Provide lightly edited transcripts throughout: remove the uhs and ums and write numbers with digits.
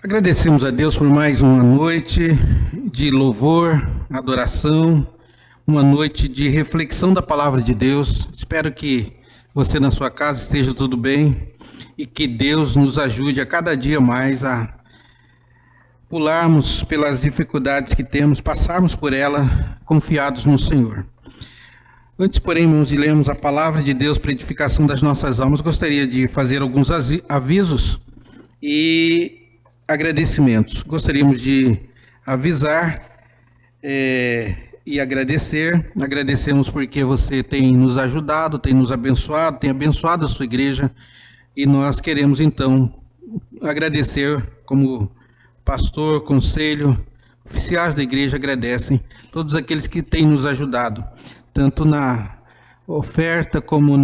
Agradecemos a Deus por mais uma noite de louvor, adoração, uma noite de reflexão da palavra de Deus. Espero que você na sua casa esteja tudo bem e que Deus nos ajude a cada dia mais a pularmos pelas dificuldades que temos, passarmos por ela confiados no Senhor. Antes, porém, irmãos, de lermos a palavra de Deus para edificação das nossas almas, gostaria de fazer alguns avisos e agradecimentos. Gostaríamos de avisar e agradecer. Agradecemos porque você tem nos ajudado, tem nos abençoado, tem abençoado a sua igreja e nós queremos então agradecer como pastor, conselho, oficiais da igreja agradecem todos aqueles que têm nos ajudado, tanto na oferta como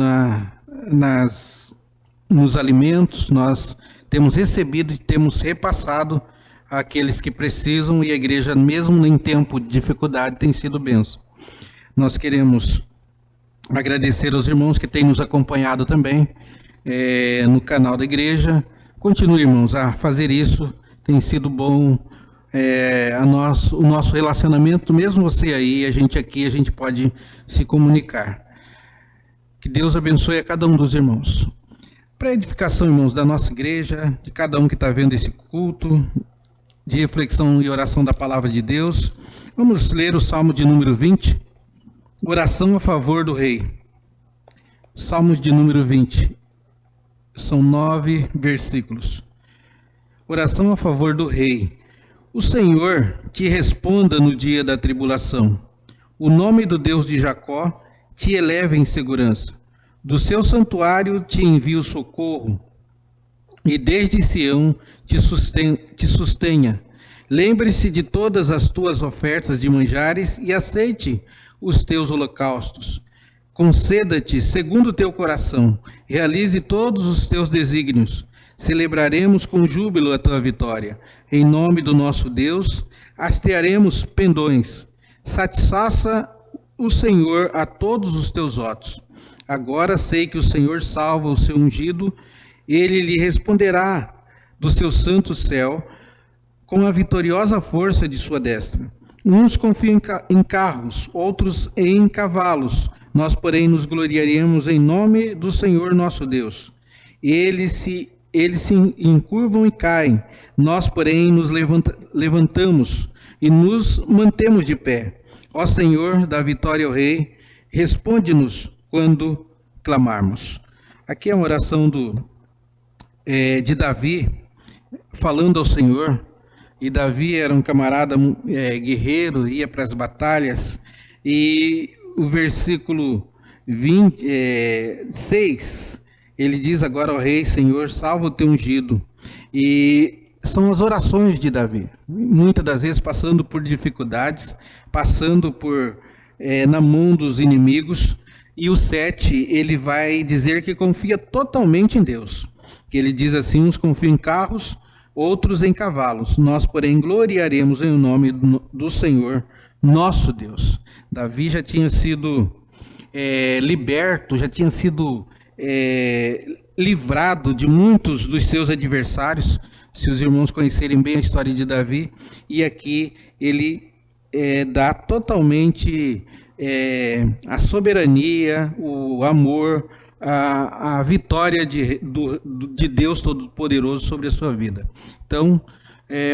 nos alimentos. Nós temos recebido e temos repassado àqueles que precisam, e a igreja, mesmo em tempo de dificuldade, tem sido bênção. Nós queremos agradecer aos irmãos que têm nos acompanhado também no canal da igreja. Continue, irmãos, a fazer isso, tem sido bom o nosso relacionamento, mesmo você aí, a gente aqui, a gente pode se comunicar. Que Deus abençoe a cada um dos irmãos. Para a edificação, irmãos, da nossa igreja, de cada um que está vendo esse culto, de reflexão e oração da palavra de Deus, vamos ler o Salmo de número 20, oração a favor do rei. Salmos de número 20, são 9 versículos. Oração a favor do rei. O Senhor te responda no dia da tribulação. O nome do Deus de Jacó te eleva em segurança. Do seu santuário te envia o socorro, e desde Sião te sustenha. Lembre-se de todas as tuas ofertas de manjares e aceite os teus holocaustos. Conceda-te segundo o teu coração, realize todos os teus desígnios. Celebraremos com júbilo a tua vitória. Em nome do nosso Deus, hastearemos pendões. Satisfaça o Senhor a todos os teus votos. Agora sei que o Senhor salva o seu ungido, ele lhe responderá do seu santo céu com a vitoriosa força de sua destra. Uns confiam em carros, outros em cavalos. Nós, porém, nos gloriaremos em nome do Senhor nosso Deus. Eles se encurvam e caem, nós, porém, nos levantamos e nos mantemos de pé. Ó Senhor, dá vitória ao Rei, responde-nos quando clamarmos. Aqui é uma oração de Davi, falando ao Senhor. E Davi era um camarada guerreiro, ia para as batalhas, e o versículo 26, ele diz agora ao rei: Senhor, salva o teu ungido. E são as orações de Davi, muitas das vezes passando por dificuldades, passando por na mão dos inimigos. E o 7, ele vai dizer que confia totalmente em Deus. Que ele diz assim: uns confiam em carros, outros em cavalos. Nós, porém, gloriaremos em nome do Senhor, nosso Deus. Davi já tinha sido liberto, já tinha sido livrado de muitos dos seus adversários, se os irmãos conhecerem bem a história de Davi. E aqui ele dá totalmente a soberania, o amor, a vitória de Deus Todo-Poderoso sobre a sua vida. Então,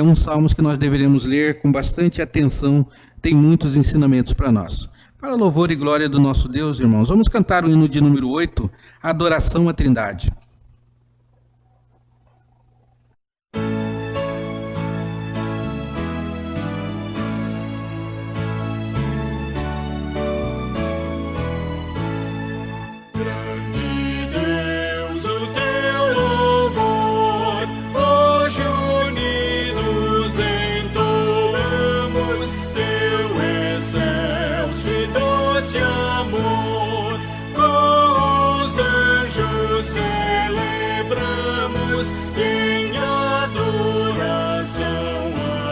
um salmos que nós deveremos ler com bastante atenção, tem muitos ensinamentos para nós. Para louvor e glória do nosso Deus, irmãos, vamos cantar o hino de número 8, Adoração à Trindade. Celebramos em adoração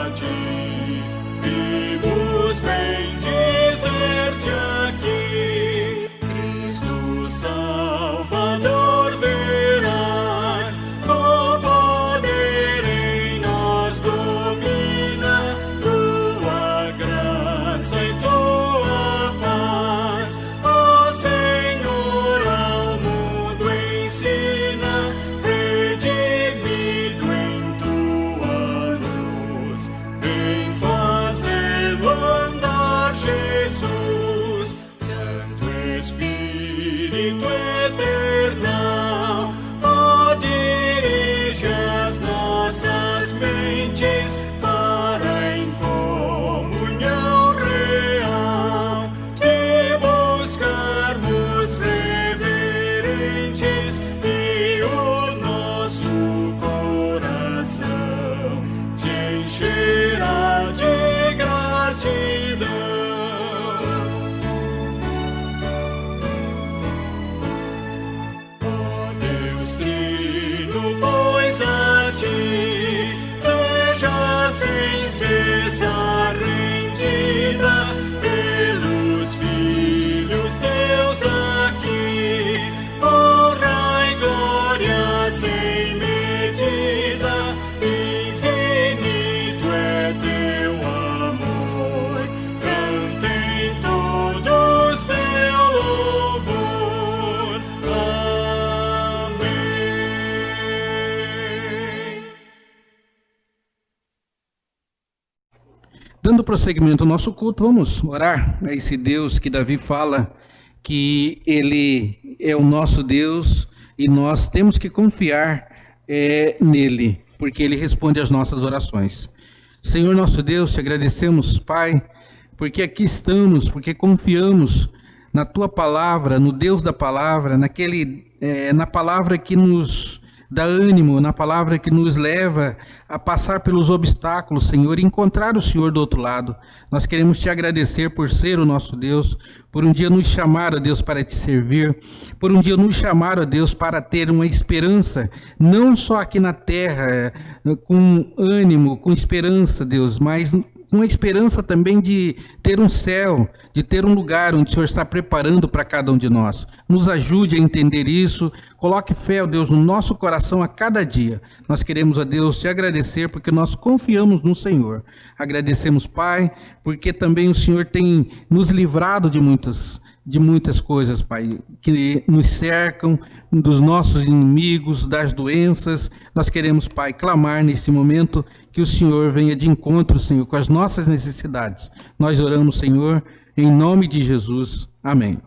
a ti, vimos bem dizer-te aqui, Cristo Salvador verás, o poder em nós dando prosseguimento ao nosso culto, vamos orar a esse Deus que Davi fala que Ele é o nosso Deus e nós temos que confiar nele, porque Ele responde às nossas orações. Senhor nosso Deus, te agradecemos, Pai, porque aqui estamos, porque confiamos na Tua Palavra, no Deus da Palavra, na Palavra que nos dá ânimo, na Palavra que nos leva a passar pelos obstáculos, Senhor, e encontrar o Senhor do outro lado. Nós queremos te agradecer por ser o nosso Deus, por um dia nos chamar, ó Deus, para te servir, por um dia nos chamar, ó Deus, para ter uma esperança, não só aqui na terra, com ânimo, com esperança, Deus, mas com a esperança também de ter um céu, de ter um lugar onde o Senhor está preparando para cada um de nós. Nos ajude a entender isso, coloque fé, ó Deus, no nosso coração a cada dia. Nós queremos, ó Deus, te agradecer porque nós confiamos no Senhor. Agradecemos, Pai, porque também o Senhor tem nos livrado de muitas coisas, Pai, que nos cercam, dos nossos inimigos, das doenças. Nós queremos, Pai, clamar nesse momento que o Senhor venha de encontro, Senhor, com as nossas necessidades. Nós oramos, Senhor, em nome de Jesus. Amém.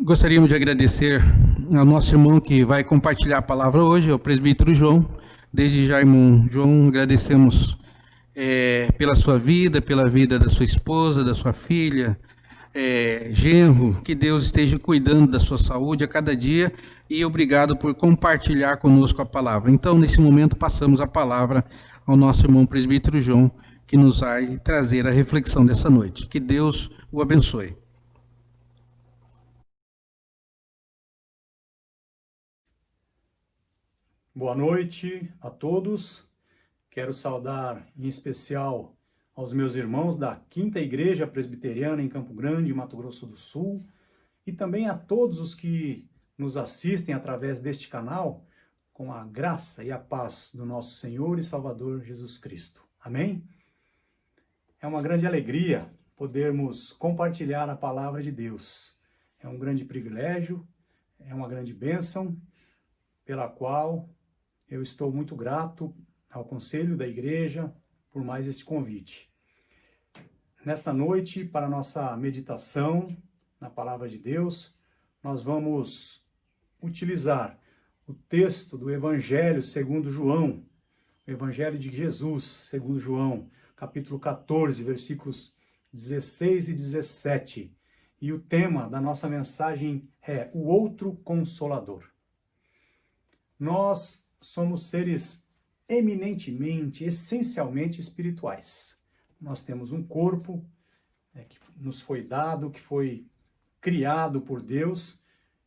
Gostaríamos de agradecer ao nosso irmão que vai compartilhar a palavra hoje, ao presbítero João. Desde já, irmão João, agradecemos pela sua vida, pela vida da sua esposa, da sua filha, genro, que Deus esteja cuidando da sua saúde a cada dia, e obrigado por compartilhar conosco a palavra. Então, nesse momento, passamos a palavra ao nosso irmão presbítero João, que nos vai trazer a reflexão dessa noite. Que Deus o abençoe. Boa noite a todos. Quero saudar em especial aos meus irmãos da Quinta Igreja Presbiteriana em Campo Grande, Mato Grosso do Sul, e também a todos os que nos assistem através deste canal, com a graça e a paz do nosso Senhor e Salvador Jesus Cristo. Amém? É uma grande alegria podermos compartilhar a palavra de Deus. É um grande privilégio, é uma grande bênção, pela qual eu estou muito grato ao Conselho da Igreja por mais este convite. Nesta noite, para a nossa meditação na Palavra de Deus, nós vamos utilizar o texto do Evangelho segundo João, o Evangelho de Jesus segundo João, capítulo 14, versículos 16 e 17. E o tema da nossa mensagem é o outro Consolador. Nós somos seres eminentemente, essencialmente espirituais. Nós temos um corpo que nos foi dado, que foi criado por Deus,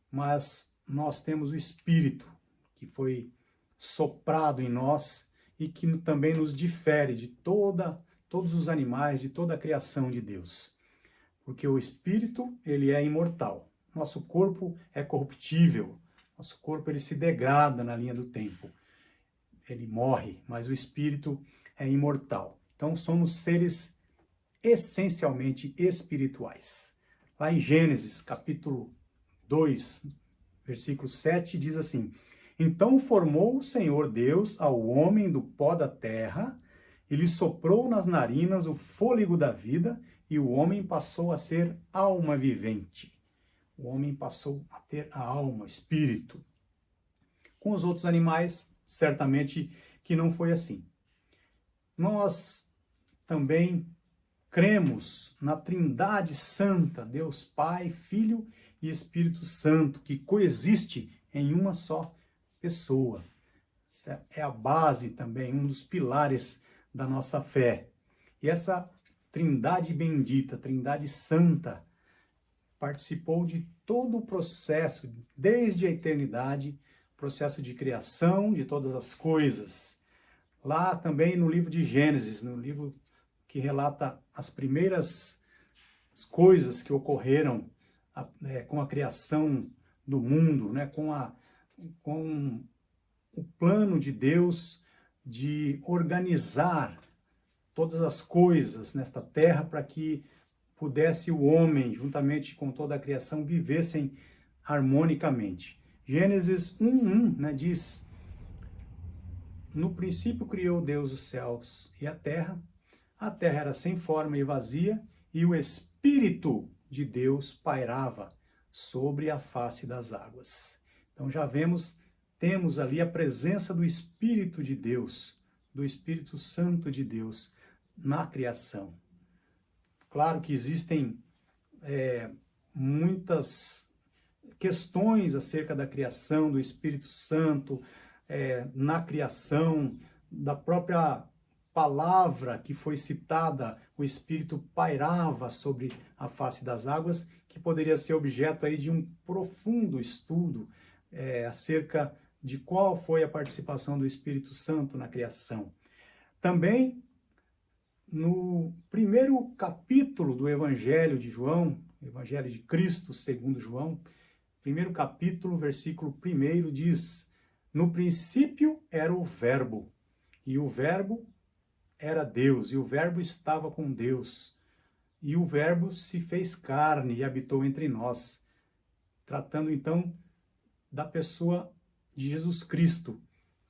mas nós temos o Espírito, que foi soprado em nós e que também nos difere de todos os animais, de toda a criação de Deus. Porque o Espírito, ele é imortal. Nosso corpo é corruptível. Nosso corpo, ele se degrada na linha do tempo. Ele morre, mas o Espírito é imortal. Então, somos seres essencialmente espirituais. Lá em Gênesis, capítulo 2, versículo 7, diz assim: Então formou o Senhor Deus ao homem do pó da terra, e lhe soprou nas narinas o fôlego da vida, e o homem passou a ser alma vivente. O homem passou a ter a alma, espírito. Com os outros animais, certamente que não foi assim. Nós também cremos na Trindade Santa, Deus Pai, Filho e Espírito Santo, que coexiste em uma só pessoa. Essa é a base também, um dos pilares da nossa fé. E essa Trindade bendita, Trindade Santa, participou de todo o processo, desde a eternidade, processo de criação de todas as coisas. Lá também no livro de Gênesis, no livro que relata as primeiras coisas que ocorreram com a criação do mundo, né, com o plano de Deus de organizar todas as coisas nesta terra para que pudesse o homem, juntamente com toda a criação, vivessem harmonicamente. Gênesis 1:1, né, diz: No princípio criou Deus os céus e a terra, a terra era sem forma e vazia, e o Espírito de Deus pairava sobre a face das águas. Então já temos ali a presença do Espírito de Deus, do Espírito Santo de Deus na criação. Claro que existem muitas questões acerca da criação do Espírito Santo, na criação, da própria palavra que foi citada, o Espírito pairava sobre a face das águas, que poderia ser objeto aí de um profundo estudo acerca de qual foi a participação do Espírito Santo na criação. Também, no primeiro capítulo do Evangelho de João, Evangelho de Cristo segundo João, primeiro capítulo, versículo 1 diz: no princípio era o Verbo, e o Verbo era Deus, e o Verbo estava com Deus, e o Verbo se fez carne e habitou entre nós. Tratando então da pessoa de Jesus Cristo,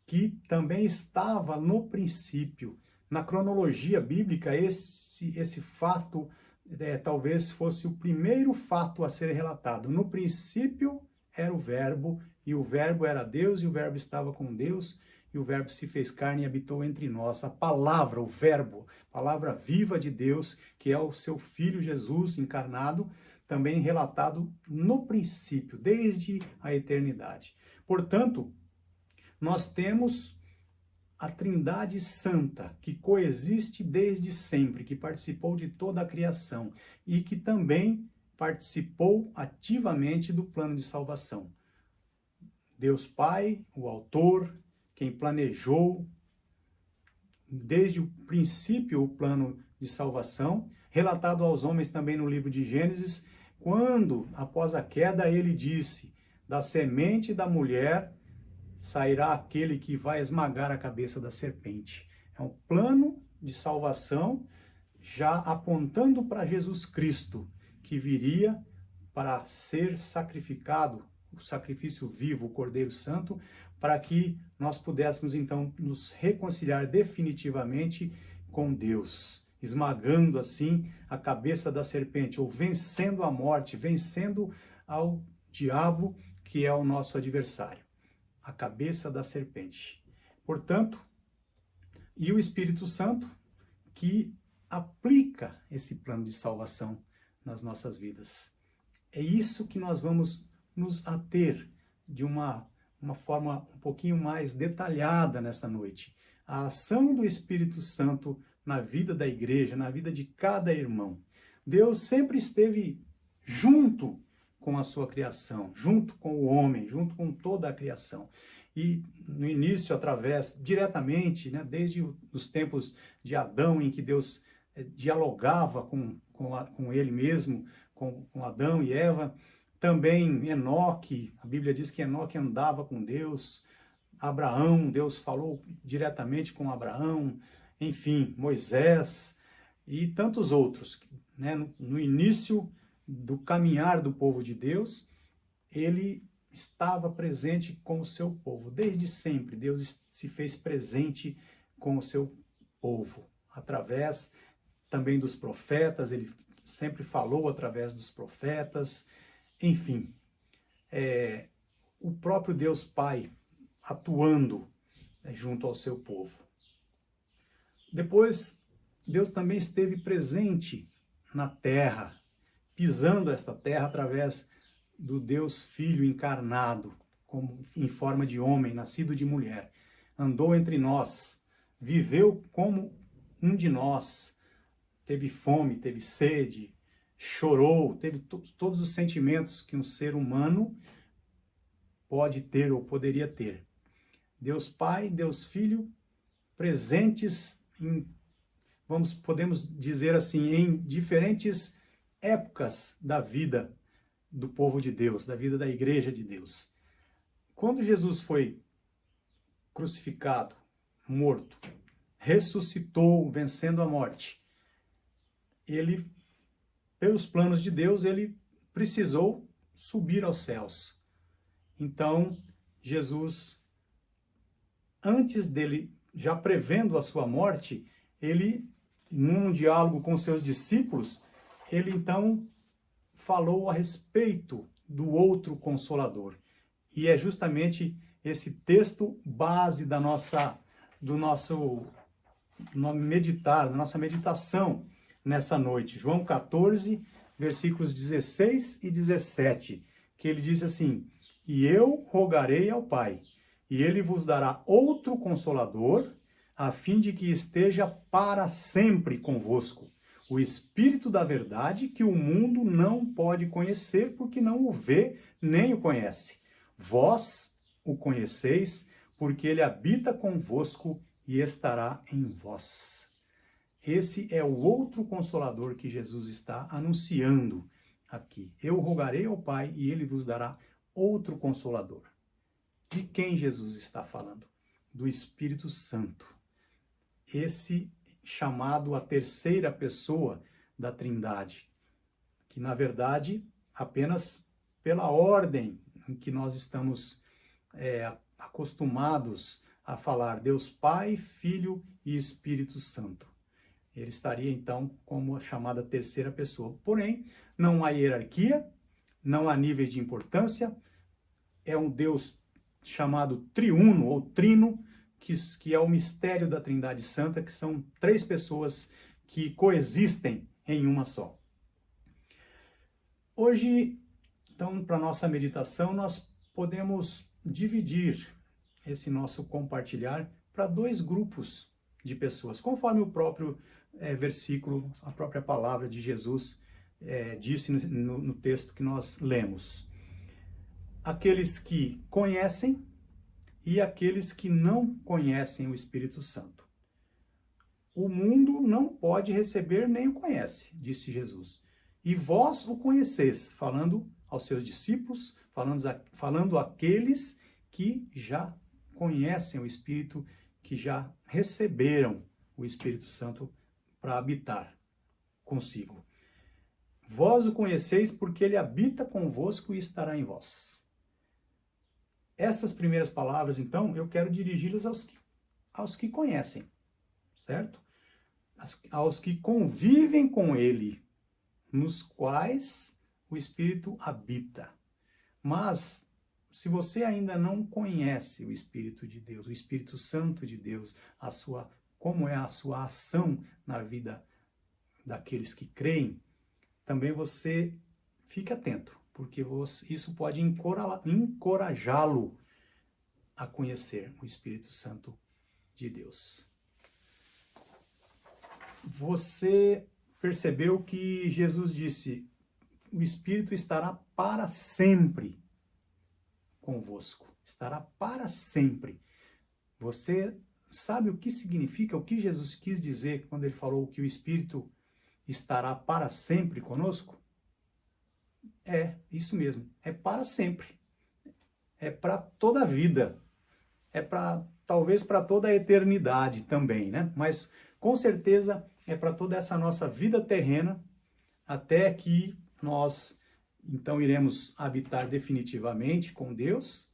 que também estava no princípio. Na cronologia bíblica, esse fato talvez fosse o primeiro fato a ser relatado. No princípio era o Verbo, e o Verbo era Deus, e o Verbo estava com Deus, e o Verbo se fez carne e habitou entre nós. A palavra, o Verbo, palavra viva de Deus, que é o seu Filho Jesus encarnado, também relatado no princípio, desde a eternidade. Portanto, nós temos a Trindade Santa, que coexiste desde sempre, que participou de toda a criação e que também participou ativamente do plano de salvação. Deus Pai, o autor, quem planejou desde o princípio o plano de salvação, relatado aos homens também no livro de Gênesis, quando, após a queda, ele disse: da semente da mulher sairá aquele que vai esmagar a cabeça da serpente. É um plano de salvação já apontando para Jesus Cristo, que viria para ser sacrificado, o sacrifício vivo, o Cordeiro Santo, para que nós pudéssemos então nos reconciliar definitivamente com Deus, esmagando assim a cabeça da serpente, ou vencendo a morte, vencendo ao diabo, que é o nosso adversário, a cabeça da serpente. Portanto, e o Espírito Santo que aplica esse plano de salvação nas nossas vidas. É isso que nós vamos nos ater de uma forma um pouquinho mais detalhada nessa noite. A ação do Espírito Santo na vida da igreja, na vida de cada irmão. Deus sempre esteve junto com a sua criação, junto com o homem, junto com toda a criação. E no início, diretamente, desde os tempos de Adão, em que Deus dialogava com ele mesmo, com Adão e Eva. Também Enoque, a Bíblia diz que Enoque andava com Deus. Abraão, Deus falou diretamente com Abraão. Enfim, Moisés e tantos outros. No início do caminhar do povo de Deus, ele estava presente com o seu povo. Desde sempre, Deus se fez presente com o seu povo. Através também dos profetas, ele sempre falou através dos profetas. Enfim, o próprio Deus Pai atuando junto ao seu povo. Depois, Deus também esteve presente na terra, pisando esta terra através do Deus Filho encarnado, em forma de homem, nascido de mulher. Andou entre nós, viveu como um de nós, teve fome, teve sede, chorou, teve todos os sentimentos que um ser humano pode ter ou poderia ter. Deus Pai, Deus Filho, presentes podemos dizer assim, em diferentes épocas da vida do povo de Deus, da vida da igreja de Deus. Quando Jesus foi crucificado, morto, ressuscitou, vencendo a morte, ele, pelos planos de Deus, ele precisou subir aos céus. Então, Jesus, antes dele, já prevendo a sua morte, ele num diálogo com seus discípulos, ele então falou a respeito do outro Consolador. E é justamente esse texto base do nosso meditar, da nossa meditação nessa noite. João 14, versículos 16 e 17, que ele diz assim: E eu rogarei ao Pai, e ele vos dará outro Consolador, a fim de que esteja para sempre convosco, o Espírito da verdade, que o mundo não pode conhecer, porque não o vê nem o conhece. Vós o conheceis, porque ele habita convosco e estará em vós. Esse é o outro Consolador que Jesus está anunciando aqui. Eu rogarei ao Pai e ele vos dará outro Consolador. De quem Jesus está falando? Do Espírito Santo. Esse chamado a terceira pessoa da Trindade, que na verdade, apenas pela ordem em que nós estamos acostumados a falar Deus Pai, Filho e Espírito Santo. Ele estaria então como a chamada terceira pessoa. Porém, não há hierarquia, não há níveis de importância, é um Deus chamado triuno ou trino, que é o mistério da Trindade Santa, que são três pessoas que coexistem em uma só. Hoje, então, para nossa meditação, nós podemos dividir esse nosso compartilhar para dois grupos de pessoas, conforme o próprio versículo, a própria palavra de Jesus disse no texto que nós lemos. Aqueles que conhecem e aqueles que não conhecem o Espírito Santo. O mundo não pode receber nem o conhece, disse Jesus. E vós o conheceis, falando aos seus discípulos, falando àqueles que já conhecem o Espírito, que já receberam o Espírito Santo para habitar consigo. Vós o conheceis porque ele habita convosco e estará em vós. Essas primeiras palavras, então, eu quero dirigi-las aos que conhecem, certo? Aos que convivem com ele, nos quais o Espírito habita. Mas, se você ainda não conhece o Espírito de Deus, o Espírito Santo de Deus, como é a sua ação na vida daqueles que creem, também você fique atento, porque isso pode encorajá-lo a conhecer o Espírito Santo de Deus. Você percebeu que Jesus disse: o Espírito estará para sempre convosco. Estará para sempre. Você sabe o que significa, o que Jesus quis dizer quando ele falou que o Espírito estará para sempre conosco? É isso mesmo, é para sempre. É para toda a vida. É talvez para toda a eternidade também, né? Mas com certeza é para toda essa nossa vida terrena, até que nós então iremos habitar definitivamente com Deus,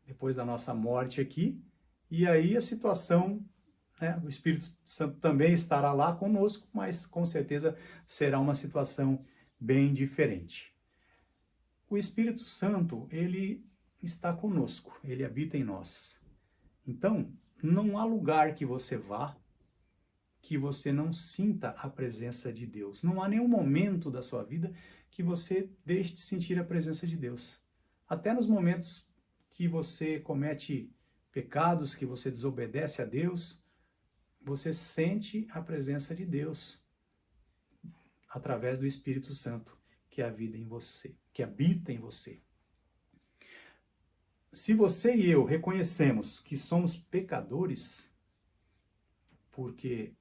depois da nossa morte aqui, e aí a situação, o Espírito Santo também estará lá conosco, mas com certeza será uma situação bem diferente. O Espírito Santo, ele está conosco, ele habita em nós. Então, não há lugar que você vá que você não sinta a presença de Deus. Não há nenhum momento da sua vida que você deixe de sentir a presença de Deus. Até nos momentos que você comete pecados, que você desobedece a Deus, você sente a presença de Deus através do Espírito Santo que habita em você. Se você e eu reconhecemos que somos pecadores, porque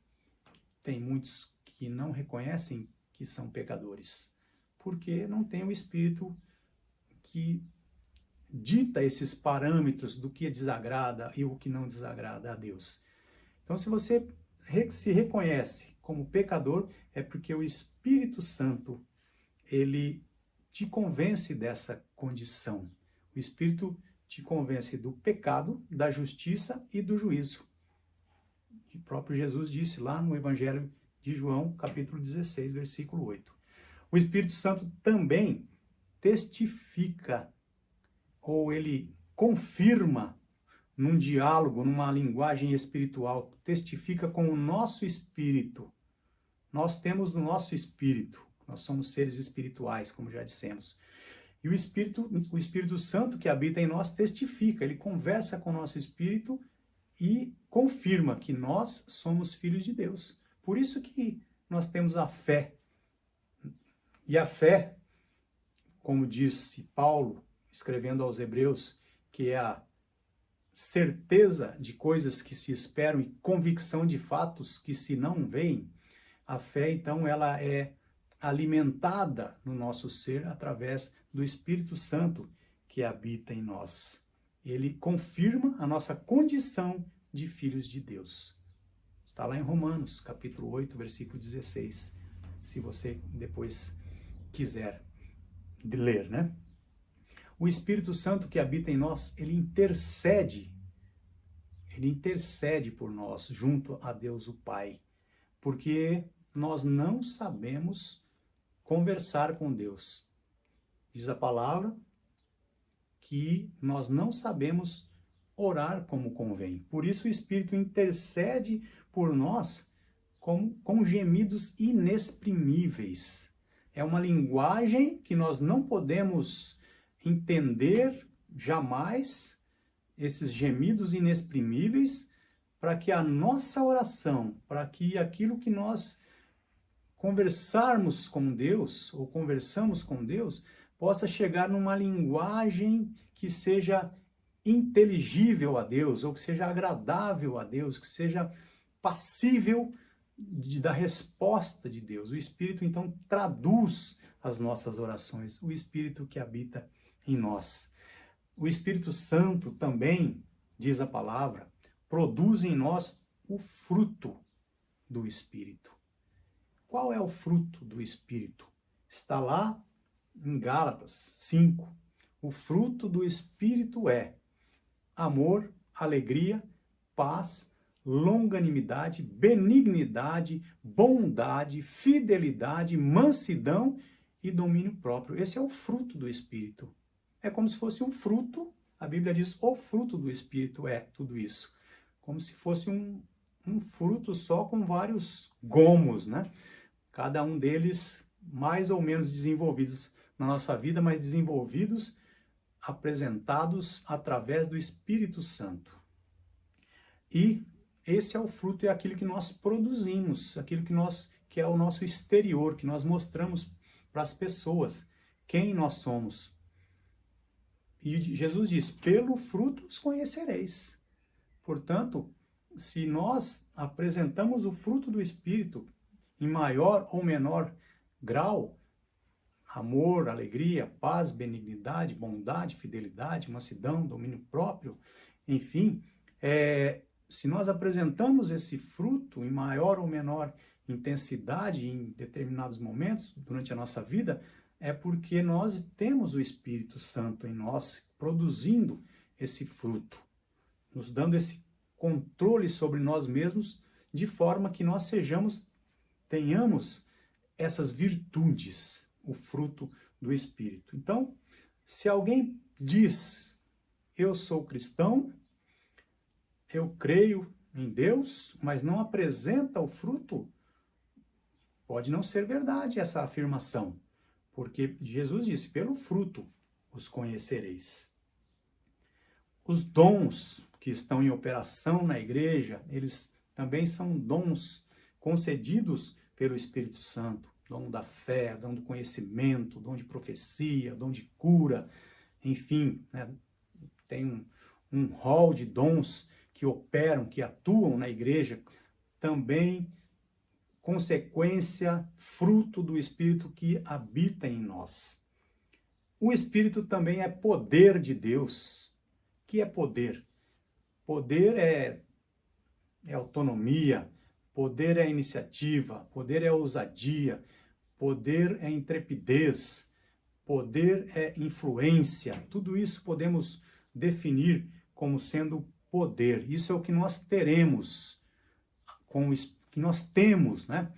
tem muitos que não reconhecem que são pecadores, porque não tem o Espírito que dita esses parâmetros do que desagrada e o que não desagrada a Deus. Então, se você se reconhece como pecador, é porque o Espírito Santo, ele te convence dessa condição. O Espírito te convence do pecado, da justiça e do juízo. O próprio Jesus disse lá no Evangelho de João, capítulo 16, versículo 8. O Espírito Santo também testifica, ou ele confirma num diálogo, numa linguagem espiritual, testifica com o nosso espírito. Nós temos no nosso espírito, nós somos seres espirituais, como já dissemos. E o Espírito Santo que habita em nós testifica, ele conversa com o nosso espírito e confirma que nós somos filhos de Deus. Por isso que nós temos a fé. E a fé, como disse Paulo, escrevendo aos Hebreus, que é a certeza de coisas que se esperam e convicção de fatos que se não veem, a fé, então, ela é alimentada no nosso ser através do Espírito Santo que habita em nós. Ele confirma a nossa condição de filhos de Deus. Está lá em Romanos, capítulo 8, versículo 16, se você depois quiser ler, né? O Espírito Santo que habita em nós, ele intercede por nós junto a Deus o Pai, porque nós não sabemos conversar com Deus. Diz a palavra que nós não sabemos orar como convém. Por isso o Espírito intercede por nós com gemidos inexprimíveis. É uma linguagem que nós não podemos entender jamais, esses gemidos inexprimíveis, para que a nossa oração, para que aquilo que nós conversarmos com Deus, ou conversamos com Deus, possa chegar numa linguagem que seja inteligível a Deus, ou que seja agradável a Deus, que seja passível da resposta de Deus. O Espírito, então, traduz as nossas orações, o Espírito que habita em nós. O Espírito Santo também, diz a palavra, produz em nós o fruto do Espírito. Qual é o fruto do Espírito? Está lá em Gálatas 5. O fruto do Espírito é amor, alegria, paz, longanimidade, benignidade, bondade, fidelidade, mansidão e domínio próprio. Esse é o fruto do Espírito. É como se fosse um fruto, a Bíblia diz, o fruto do Espírito é tudo isso. Como se fosse um fruto só com vários gomos, né? Cada um deles mais ou menos desenvolvidos na nossa vida, mas desenvolvidos, apresentados através do Espírito Santo. E esse é o fruto, é aquilo que nós produzimos, aquilo que é o nosso exterior, que nós mostramos para as pessoas, quem nós somos. E Jesus diz, pelo fruto os conhecereis. Portanto, se nós apresentamos o fruto do Espírito em maior ou menor grau, amor, alegria, paz, benignidade, bondade, fidelidade, mansidão, domínio próprio, enfim, se nós apresentamos esse fruto em maior ou menor intensidade em determinados momentos durante a nossa vida, é porque nós temos o Espírito Santo em nós produzindo esse fruto, nos dando esse controle sobre nós mesmos, de forma que nós tenhamos essas virtudes, o fruto do Espírito. Então, se alguém diz, eu sou cristão, eu creio em Deus, mas não apresenta o fruto, pode não ser verdade essa afirmação, porque Jesus disse, pelo fruto os conhecereis. Os dons que estão em operação na igreja, eles também são dons concedidos pelo Espírito Santo. Dom da fé, dom do conhecimento, dom de profecia, dom de cura, enfim, né? Tem um rol de dons que operam, que atuam na igreja, também consequência, fruto do Espírito que habita em nós. O Espírito também é poder de Deus. O que é poder? Poder é autonomia, poder é iniciativa, poder é ousadia, poder é intrepidez, poder é influência. Tudo isso podemos definir como sendo poder. Isso é o que nós teremos que nós temos, né?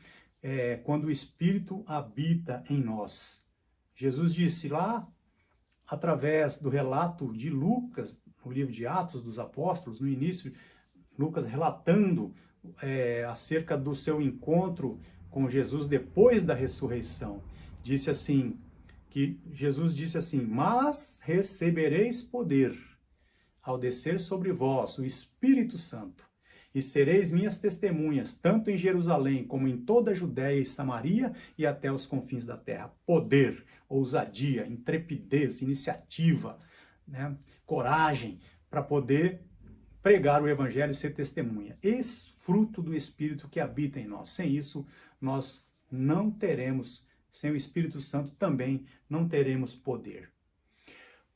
Quando o Espírito habita em nós. Jesus disse lá, através do relato de Lucas, no livro de Atos dos Apóstolos, no início, Lucas relatando acerca do seu encontro com Jesus depois da ressurreição. Jesus disse assim, mas recebereis poder ao descer sobre vós o Espírito Santo, e sereis minhas testemunhas, tanto em Jerusalém como em toda a Judéia e Samaria e até os confins da terra. Poder, ousadia, intrepidez, iniciativa, né? Coragem para poder pregar o Evangelho e ser testemunha. Esse fruto do Espírito que habita em nós. Sem isso, nós não teremos, sem o Espírito Santo também não teremos poder.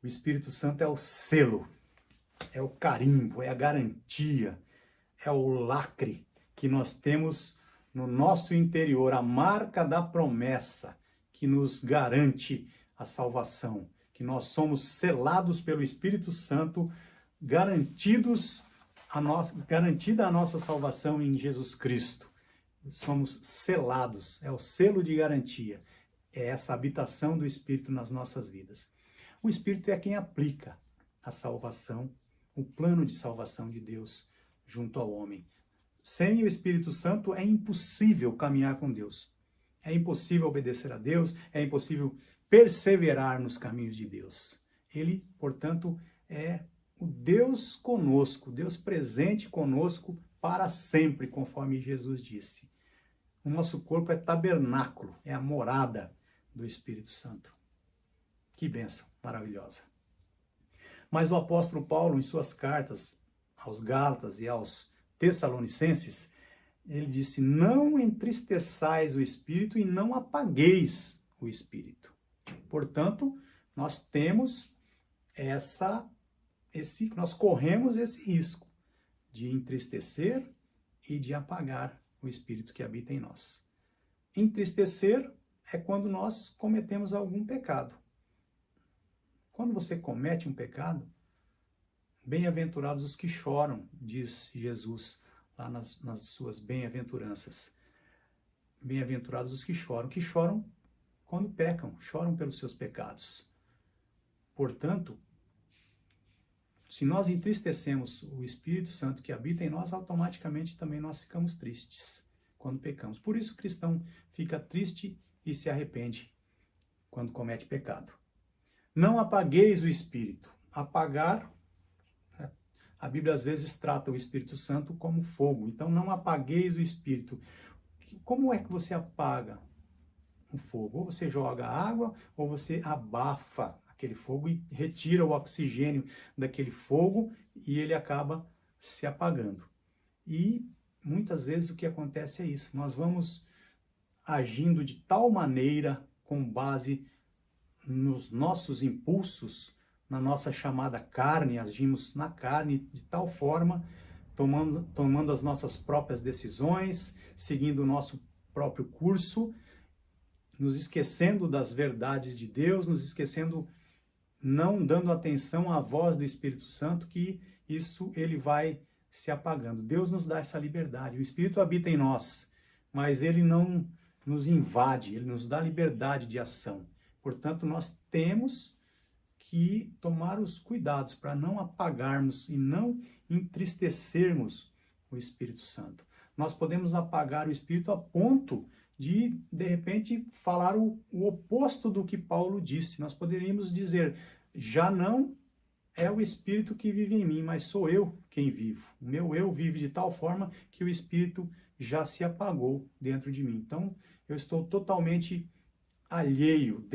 O Espírito Santo é o selo, é o carimbo, é a garantia, é o lacre que nós temos no nosso interior, a marca da promessa que nos garante a salvação, que nós somos selados pelo Espírito Santo, garantida a nossa salvação em Jesus Cristo. Somos selados, é o selo de garantia, é essa habitação do Espírito nas nossas vidas. O Espírito é quem aplica a salvação, o plano de salvação de Deus junto ao homem. Sem o Espírito Santo é impossível caminhar com Deus. É impossível obedecer a Deus, é impossível perseverar nos caminhos de Deus. Ele, portanto, é o Deus conosco, Deus presente conosco para sempre, conforme Jesus disse. O nosso corpo é tabernáculo, é a morada do Espírito Santo. Que bênção maravilhosa. Mas o apóstolo Paulo, em suas cartas aos Gálatas e aos Tessalonicenses, ele disse, não entristeçais o Espírito e não apagueis o Espírito. Portanto, nós temos nós corremos esse risco de entristecer e de apagar o Espírito que habita em nós. Entristecer é quando nós cometemos algum pecado. Quando você comete um pecado, bem-aventurados os que choram, diz Jesus lá nas suas bem-aventuranças. Bem-aventurados os que choram quando pecam, choram pelos seus pecados. Portanto, se nós entristecemos o Espírito Santo que habita em nós, automaticamente também nós ficamos tristes quando pecamos. Por isso o cristão fica triste e se arrepende quando comete pecado. Não apagueis o Espírito. Apagar, a Bíblia às vezes trata o Espírito Santo como fogo. Então não apagueis o Espírito. Como é que você apaga um fogo? Ou você joga água, ou você abafa aquele fogo e retira o oxigênio daquele fogo e ele acaba se apagando. E muitas vezes o que acontece é isso. Nós vamos agindo de tal maneira, com base nos nossos impulsos, na nossa chamada carne, agimos na carne de tal forma, tomando as nossas próprias decisões, seguindo o nosso próprio curso, nos esquecendo das verdades de Deus, nos esquecendo, não dando atenção à voz do Espírito Santo, que isso ele vai se apagando. Deus nos dá essa liberdade. O Espírito habita em nós, mas ele não nos invade, ele nos dá liberdade de ação. Portanto, nós temos que tomar os cuidados para não apagarmos e não entristecermos o Espírito Santo. Nós podemos apagar o Espírito a ponto de repente, falar o oposto do que Paulo disse. Nós poderíamos dizer, já não é o Espírito que vive em mim, mas sou eu quem vivo. O meu eu vive de tal forma que o Espírito já se apagou dentro de mim. Então, eu estou totalmente alheio,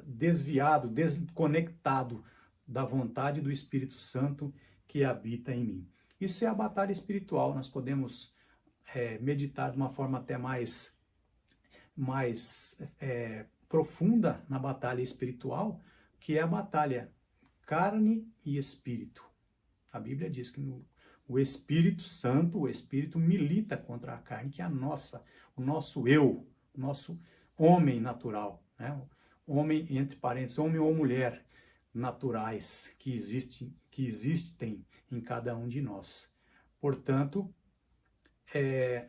desviado, desconectado da vontade do Espírito Santo que habita em mim. Isso é a batalha espiritual. Nós podemos meditar de uma forma até mais profunda na batalha espiritual, que é a batalha carne e espírito. A Bíblia diz que o Espírito Santo, o Espírito milita contra a carne, que é o nosso eu, o nosso homem natural, né? Homem, entre parênteses, homem ou mulher naturais que existem em cada um de nós. Portanto,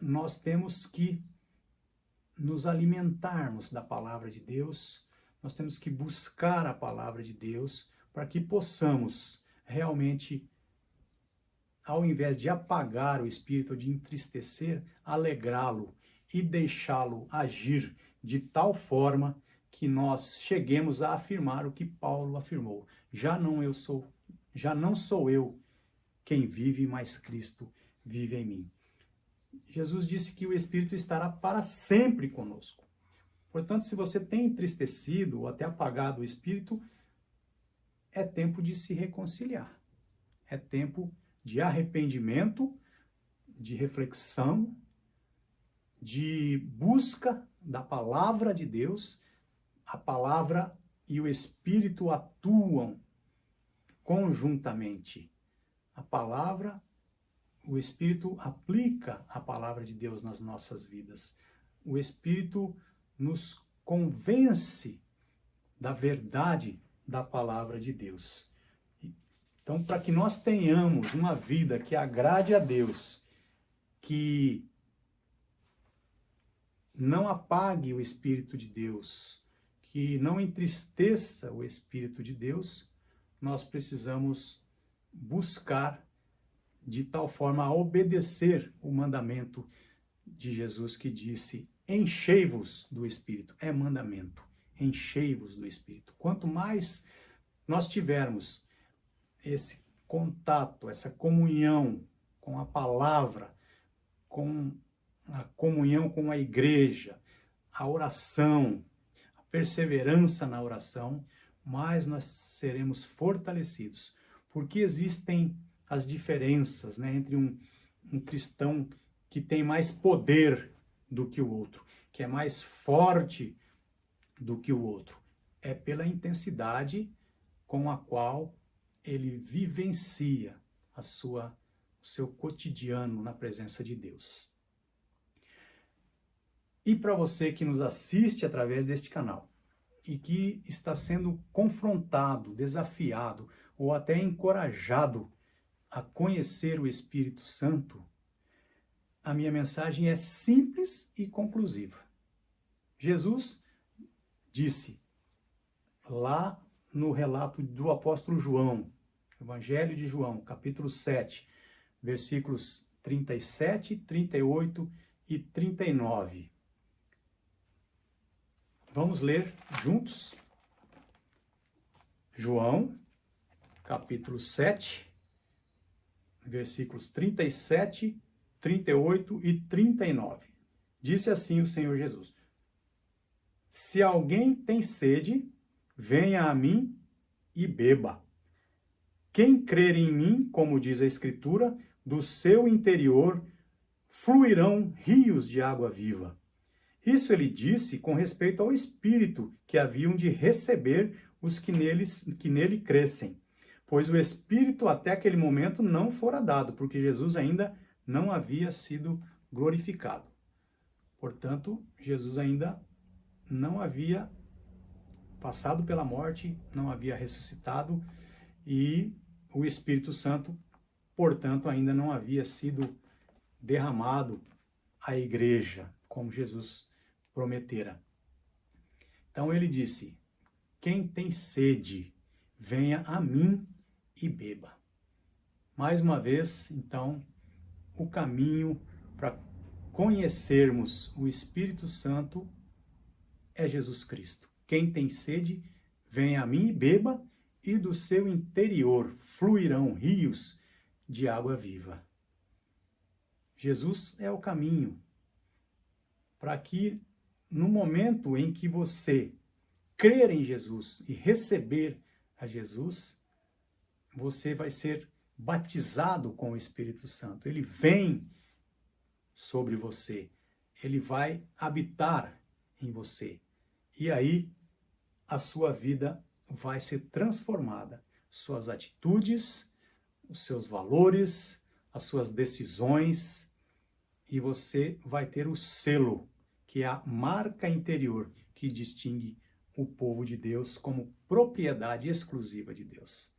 nós temos que nos alimentarmos da palavra de Deus, nós temos que buscar a palavra de Deus para que possamos realmente, ao invés de apagar o espírito, de entristecer, alegrá-lo e deixá-lo agir de tal forma que nós cheguemos a afirmar o que Paulo afirmou: já não sou eu quem vive, mas Cristo vive em mim. Jesus disse que o Espírito estará para sempre conosco. Portanto, se você tem entristecido ou até apagado o Espírito, é tempo de se reconciliar. É tempo de arrependimento, de reflexão, de busca da palavra de Deus. A palavra e o Espírito atuam conjuntamente. A palavra, o Espírito aplica a palavra de Deus nas nossas vidas. O Espírito nos convence da verdade da palavra de Deus. Então, para que nós tenhamos uma vida que agrade a Deus, que não apague o Espírito de Deus, que não entristeça o Espírito de Deus, nós precisamos buscar de tal forma a obedecer o mandamento de Jesus que disse: enchei-vos do Espírito. É mandamento, enchei-vos do Espírito. Quanto mais nós tivermos esse contato, essa comunhão com a palavra, com a comunhão com a igreja, a oração, a perseverança na oração, mais nós seremos fortalecidos. Porque existem as diferenças, né, entre um cristão que tem mais poder do que o outro, que é mais forte do que o outro. É pela intensidade com a qual ele vivencia o seu cotidiano na presença de Deus. E para você que nos assiste através deste canal e que está sendo confrontado, desafiado ou até encorajado a conhecer o Espírito Santo, a minha mensagem é simples e conclusiva. Jesus disse lá no relato do apóstolo João, Evangelho de João, capítulo 7, versículos 37, 38 e 39. Vamos ler juntos? João, capítulo 7, versículos 37, 38 e 39. Disse assim o Senhor Jesus: se alguém tem sede, venha a mim e beba. Quem crer em mim, como diz a Escritura, do seu interior fluirão rios de água viva. Isso ele disse com respeito ao Espírito que haviam de receber os que nele crescem, pois o Espírito até aquele momento não fora dado, porque Jesus ainda não havia sido glorificado. Portanto, Jesus ainda não havia passado pela morte, não havia ressuscitado, e o Espírito Santo, portanto, ainda não havia sido derramado à igreja, como Jesus prometera. Então ele disse: quem tem sede, venha a mim e beba. Mais uma vez, então, o caminho para conhecermos o Espírito Santo é Jesus Cristo. Quem tem sede, venha a mim e beba, e do seu interior fluirão rios de água viva. Jesus é o caminho para que, no momento em que você crer em Jesus e receber a Jesus, você vai ser batizado com o Espírito Santo. Ele vem sobre você, ele vai habitar em você. E aí a sua vida vai ser transformada. Suas atitudes, os seus valores, as suas decisões, e você vai ter o selo, que é a marca interior que distingue o povo de Deus como propriedade exclusiva de Deus.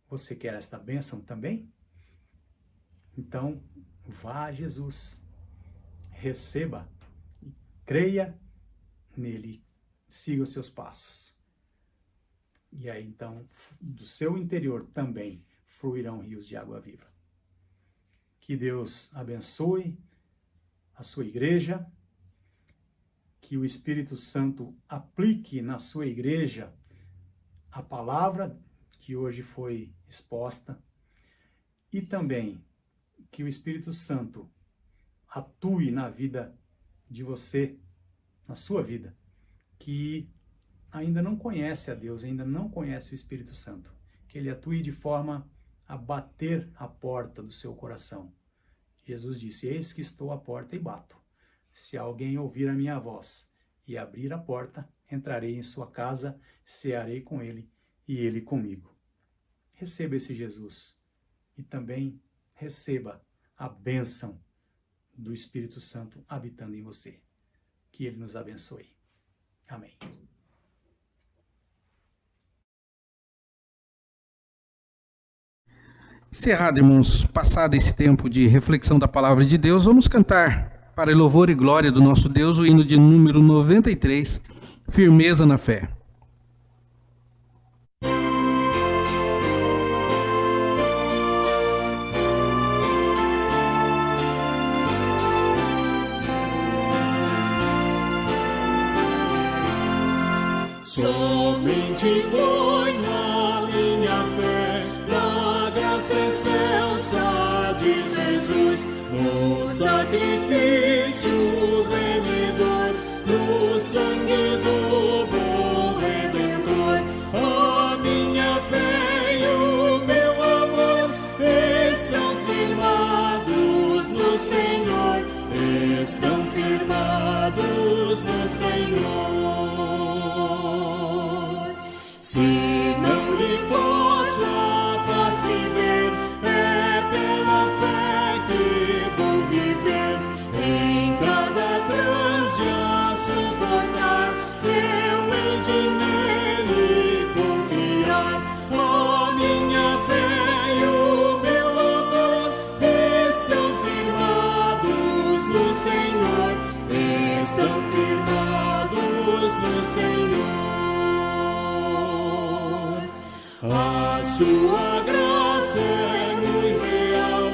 Você quer esta bênção também? Então, vá a Jesus, receba, creia nele, siga os seus passos. E aí então, do seu interior também fluirão rios de água viva. Que Deus abençoe a sua igreja, que o Espírito Santo aplique na sua igreja a palavra que hoje foi exposta e também que o Espírito Santo atue na vida de você, na sua vida, que ainda não conhece a Deus, ainda não conhece o Espírito Santo, que ele atue de forma a bater a porta do seu coração. Jesus disse: eis que estou à porta e bato. Se alguém ouvir a minha voz e abrir a porta, entrarei em sua casa, cearei com ele e ele comigo. Receba esse Jesus e também receba a bênção do Espírito Santo habitando em você. Que ele nos abençoe. Amém. Encerrado, irmãos, passado esse tempo de reflexão da palavra de Deus, vamos cantar, para louvor e glória do nosso Deus, o hino de número 93, Firmeza na Fé. Somente ponho a minha fé na graça excelsa de Jesus, no sacrifício remidor, no sangue do bom Redentor. A minha fé e o meu amor estão firmados no Senhor, estão firmados no Senhor. Se não lhe pôs na face viver, é pela fé que vou viver. Em cada transe a suportar, eu hei de nele confiar. A minha fé e o meu amor estão firmados no Senhor, estão firmados no Senhor. A sua graça é muito real,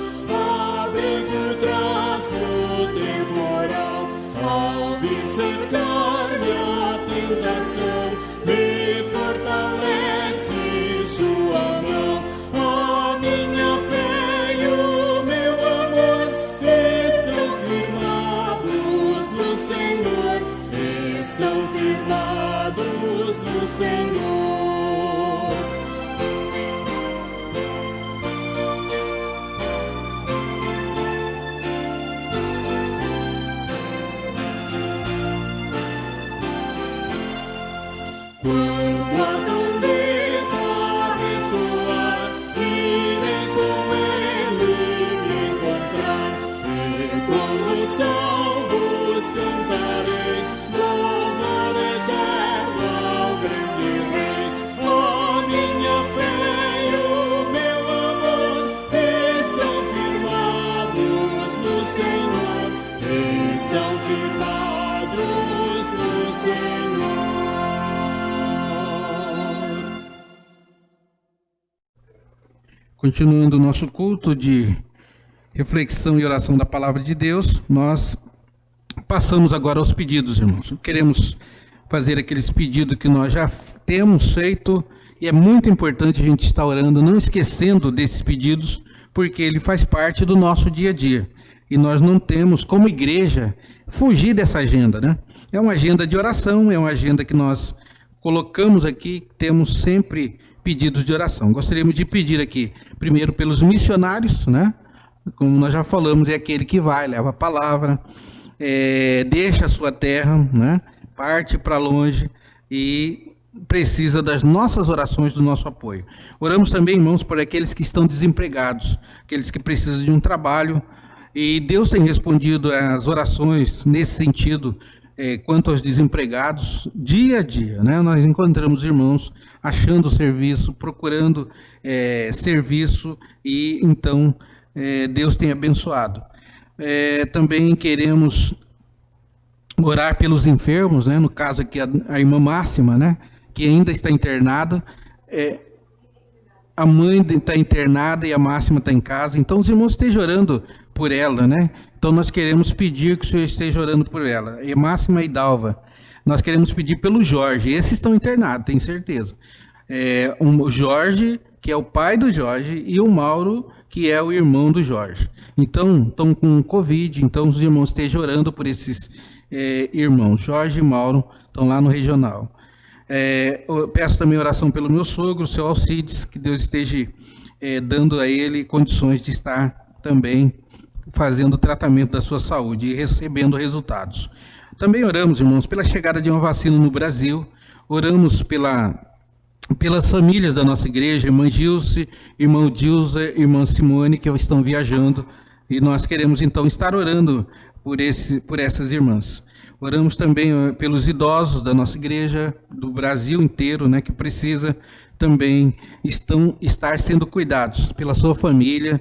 abrigo traz no temporal. Ao vir cercar-me a tentação, me fortalece sua mão. A minha fé e o meu amor estão firmados no Senhor, estão firmados no Senhor. Quando a trombeta ressoar, irei com ele me encontrar, e com os salvos cantarei, louvor eterno ao grande Rei. A minha fé e o meu amor estão firmados no Senhor, estão firmados no Senhor. Continuando o nosso culto de reflexão e oração da palavra de Deus, nós passamos agora aos pedidos, irmãos. Queremos fazer aqueles pedidos que nós já temos feito, e é muito importante a gente estar orando, não esquecendo desses pedidos, porque ele faz parte do nosso dia a dia. E nós não temos, como igreja, fugir dessa agenda, né? É uma agenda de oração, é uma agenda que nós colocamos aqui, temos sempre pedidos de oração. Gostaríamos de pedir aqui, primeiro pelos missionários, né? Como nós já falamos, é aquele que vai, leva a palavra, deixa a sua terra, né? Parte para longe e precisa das nossas orações, do nosso apoio. Oramos também, irmãos, por aqueles que estão desempregados, aqueles que precisam de um trabalho, e Deus tem respondido às orações nesse sentido, quanto aos desempregados, dia a dia, né? Nós encontramos irmãos achando serviço, procurando serviço, e então Deus tem abençoado. Também queremos orar pelos enfermos, né? No caso aqui a irmã Máxima, né? Que ainda está internada. A mãe está internada e a Máxima está em casa. Então os irmãos estejam orando por ela, né? Então nós queremos pedir que o Senhor esteja orando por ela. E Máxima e Dalva. Nós queremos pedir pelo Jorge. Esses estão internados, tenho certeza. O Jorge, que é o pai do Jorge, e o Mauro, que é o irmão do Jorge. Então, estão com Covid, então os irmãos estejam orando por esses irmãos. Jorge e Mauro estão lá no regional. Eu peço também oração pelo meu sogro, o seu Alcides, que Deus esteja dando a ele condições de estar também fazendo o tratamento da sua saúde e recebendo resultados. Também oramos, irmãos, pela chegada de uma vacina no Brasil, oramos pelas famílias da nossa igreja, irmã Gilce, irmão Dilza, irmã Simone, que estão viajando, e nós queremos então estar orando por essas irmãs. Oramos também pelos idosos da nossa igreja, do Brasil inteiro, né, que precisa também estar sendo cuidados pela sua família.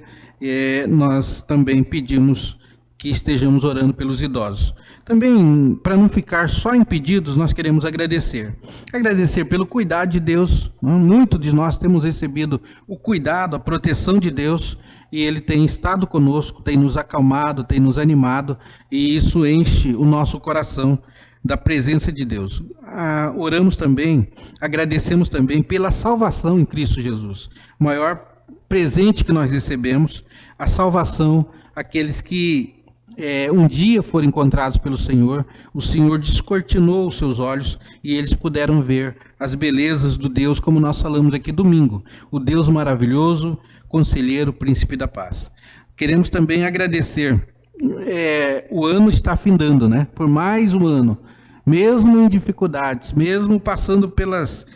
Nós também pedimos que estejamos orando pelos idosos. Também, para não ficar só em pedidos, nós queremos agradecer. Agradecer pelo cuidado de Deus. Muitos de nós temos recebido o cuidado, a proteção de Deus, e Ele tem estado conosco, tem nos acalmado, tem nos animado, e isso enche o nosso coração da presença de Deus. Oramos também, agradecemos também pela salvação em Cristo Jesus. O maior presente que nós recebemos, a salvação, aqueles que um dia foram encontrados pelo Senhor, o Senhor descortinou os seus olhos e eles puderam ver as belezas do Deus, como nós falamos aqui domingo, o Deus maravilhoso, conselheiro, príncipe da paz. Queremos também agradecer, o ano está findando, né? Por mais um ano, mesmo em dificuldades, mesmo passando pelas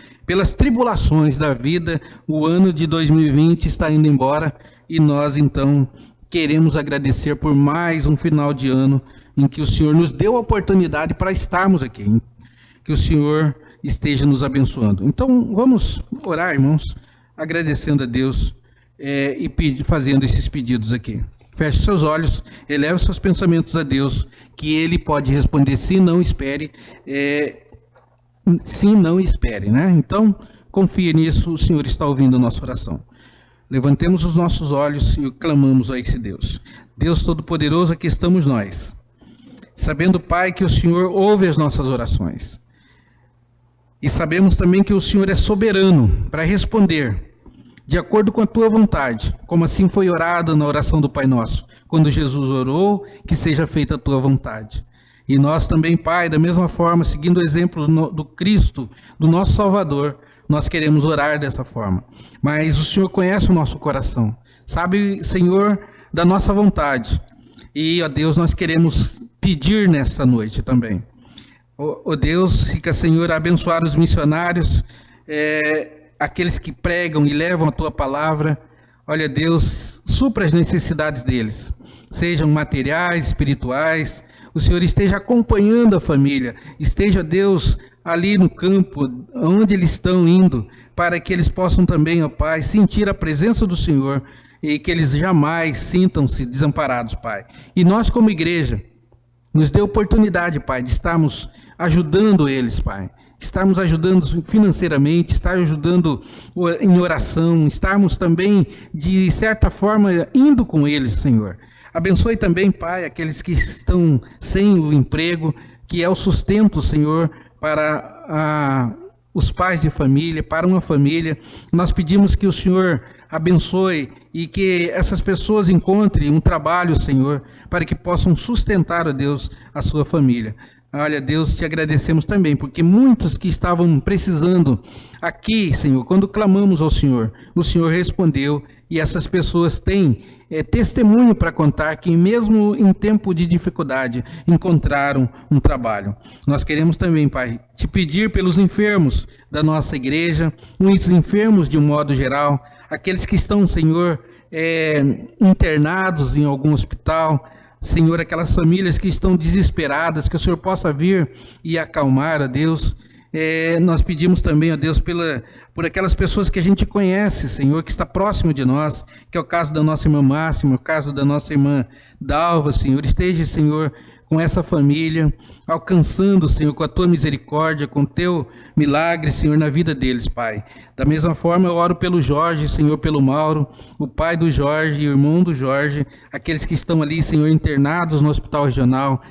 tribulações da vida, o ano de 2020 está indo embora e nós então queremos agradecer por mais um final de ano em que o Senhor nos deu a oportunidade para estarmos aqui, que o Senhor esteja nos abençoando. Então, vamos orar, irmãos, agradecendo a Deus e fazendo esses pedidos aqui. Feche seus olhos, eleve seus pensamentos a Deus, que Ele pode responder sim, não espere, sim, não espere, né? Então, confie nisso, o Senhor está ouvindo a nossa oração. Levantemos os nossos olhos e clamamos a esse Deus. Deus Todo-Poderoso, aqui estamos nós. Sabendo, Pai, que o Senhor ouve as nossas orações. E sabemos também que o Senhor é soberano para responder, de acordo com a Tua vontade, como assim foi orado na oração do Pai Nosso, quando Jesus orou, que seja feita a Tua vontade. E nós também, Pai, da mesma forma, seguindo o exemplo do Cristo, do nosso Salvador, nós queremos orar dessa forma. Mas o Senhor conhece o nosso coração. Sabe, Senhor, da nossa vontade. E, ó Deus, nós queremos pedir nesta noite também. Ó Deus, fica, Senhor, a abençoar os missionários, aqueles que pregam e levam a Tua palavra. Olha, Deus, supra as necessidades deles. Sejam materiais, espirituais. O Senhor esteja acompanhando a família. Esteja, Deus, ali no campo, onde eles estão indo, para que eles possam também, ó Pai, sentir a presença do Senhor e que eles jamais sintam-se desamparados, Pai. E nós, como igreja, nos dê oportunidade, Pai, de estarmos ajudando eles, Pai. Estarmos ajudando financeiramente, estar ajudando em oração, estarmos também, de certa forma, indo com eles, Senhor. Abençoe também, Pai, aqueles que estão sem o emprego, que é o sustento, Senhor, para os pais de família, para uma família. Nós pedimos que o Senhor abençoe e que essas pessoas encontrem um trabalho, Senhor, para que possam sustentar, ó Deus, a sua família. Olha, Deus, te agradecemos também, porque muitos que estavam precisando aqui, Senhor, quando clamamos ao Senhor, o Senhor respondeu, e essas pessoas têm testemunho para contar que mesmo em tempo de dificuldade encontraram um trabalho. Nós queremos também, Pai, te pedir pelos enfermos da nossa igreja, os enfermos de um modo geral, aqueles que estão, Senhor, internados em algum hospital, Senhor, aquelas famílias que estão desesperadas, que o Senhor possa vir e acalmar, ó Deus, Nós pedimos também, ó Deus, por aquelas pessoas que a gente conhece, Senhor, que está próximo de nós, que é o caso da nossa irmã Máxima, o caso da nossa irmã Dalva, Senhor. Esteja, Senhor, com essa família, alcançando, Senhor, com a tua misericórdia, com o teu milagre, Senhor, na vida deles, Pai. Da mesma forma, eu oro pelo Jorge, Senhor, pelo Mauro, o pai do Jorge e o irmão do Jorge, aqueles que estão ali, Senhor, internados no hospital regional,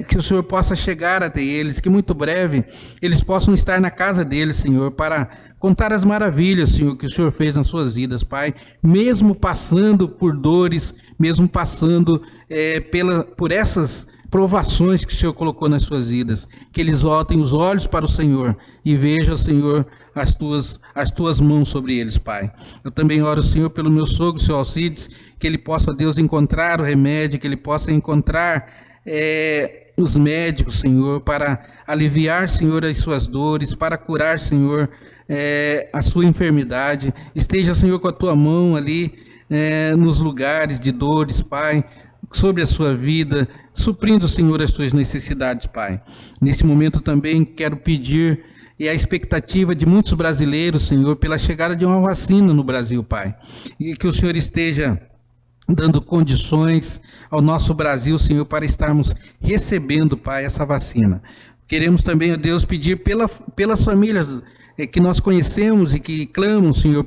que o Senhor possa chegar até eles, que muito breve eles possam estar na casa deles, Senhor, para contar as maravilhas, Senhor, que o Senhor fez nas suas vidas, Pai, mesmo passando por dores, mesmo passando por essas provações que o Senhor colocou nas suas vidas, que eles voltem os olhos para o Senhor e vejam, Senhor, as tuas mãos sobre eles, Pai. Eu também oro, Senhor, pelo meu sogro, o Senhor Alcides, que ele possa, Deus, encontrar o remédio, que ele possa encontrar os médicos, Senhor, para aliviar, Senhor, as suas dores, para curar, Senhor, a sua enfermidade. Esteja, Senhor, com a tua mão ali nos lugares de dores, Pai, sobre a sua vida, suprindo, Senhor, as suas necessidades, Pai. Nesse momento também quero pedir a expectativa de muitos brasileiros, Senhor, pela chegada de uma vacina no Brasil, Pai. E que o Senhor esteja dando condições ao nosso Brasil, Senhor, para estarmos recebendo, Pai, essa vacina. Queremos também, ó Deus, pedir pelas famílias que nós conhecemos e que clamam, Senhor,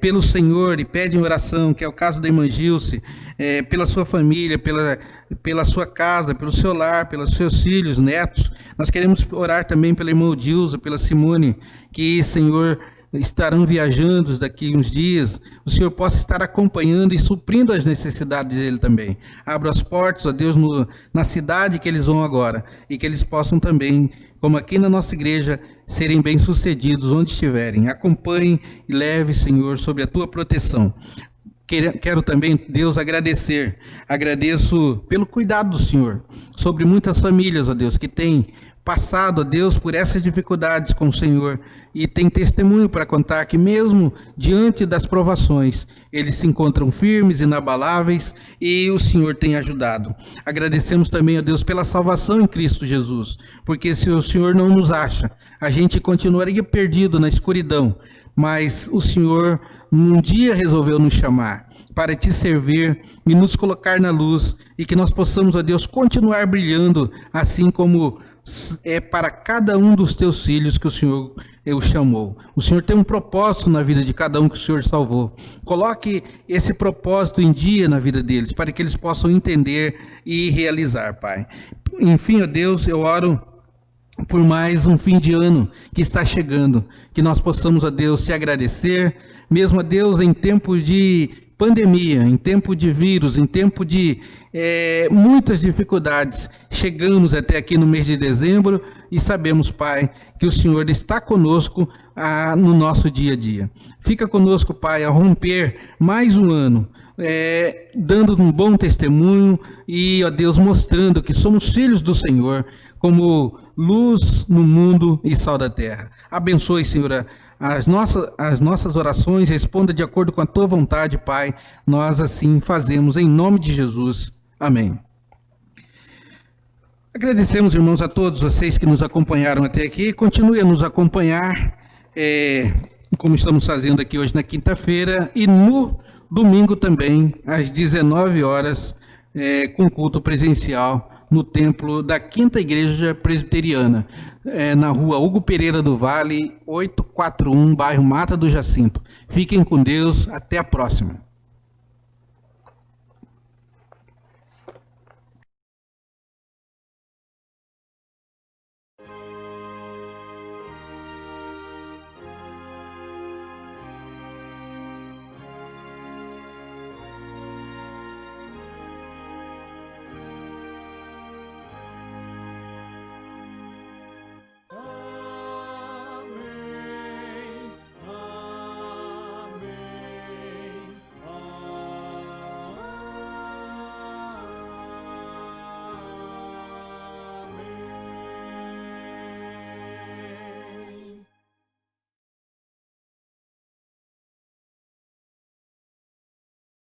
pelo Senhor e pedem oração, que é o caso da irmã Gilce, pela sua família, pela sua casa, pelo seu lar, pelos seus filhos, netos. Nós queremos orar também pela irmã Odilza, pela Simone, que, Senhor, estarão viajando daqui uns dias, o Senhor possa estar acompanhando e suprindo as necessidades dele também. Abra as portas, ó Deus, na cidade que eles vão agora, e que eles possam também, como aqui na nossa igreja, serem bem-sucedidos onde estiverem. Acompanhe e leve, Senhor, sob a tua proteção. Quero também, Deus, agradeço pelo cuidado do Senhor sobre muitas famílias, ó Deus, que têm passado, ó Deus, por essas dificuldades com o Senhor e tem testemunho para contar que mesmo diante das provações, eles se encontram firmes, inabaláveis e o Senhor tem ajudado. Agradecemos também, ó Deus, pela salvação em Cristo Jesus, porque se o Senhor não nos acha, a gente continuaria perdido na escuridão, mas o Senhor um dia resolveu nos chamar para te servir e nos colocar na luz e que nós possamos, ó Deus, continuar brilhando assim como para cada um dos teus filhos que o Senhor o chamou. O Senhor tem um propósito na vida de cada um que o Senhor salvou. Coloque esse propósito em dia na vida deles, para que eles possam entender e realizar, Pai. Enfim, ó Deus, eu oro por mais um fim de ano que está chegando, que nós possamos, ó Deus, te agradecer, mesmo, ó Deus, em tempo de pandemia, em tempo de vírus, em tempo de muitas dificuldades, chegamos até aqui no mês de dezembro e sabemos, Pai, que o Senhor está conosco no nosso dia a dia. Fica conosco, Pai, a romper mais um ano, dando um bom testemunho e, ó Deus, mostrando que somos filhos do Senhor, como luz no mundo e sal da terra. Abençoe, Senhor, as nossas orações, responda de acordo com a tua vontade, Pai. Nós assim fazemos em nome de Jesus. Amém. Agradecemos, irmãos, a todos vocês que nos acompanharam até aqui. Continue a nos acompanhar, como estamos fazendo aqui hoje na quinta-feira, e no domingo também, às 19 horas, com culto presencial no templo da Quinta Igreja Presbiteriana, na rua Hugo Pereira do Vale, 841, bairro Mata do Jacinto. Fiquem com Deus, até a próxima.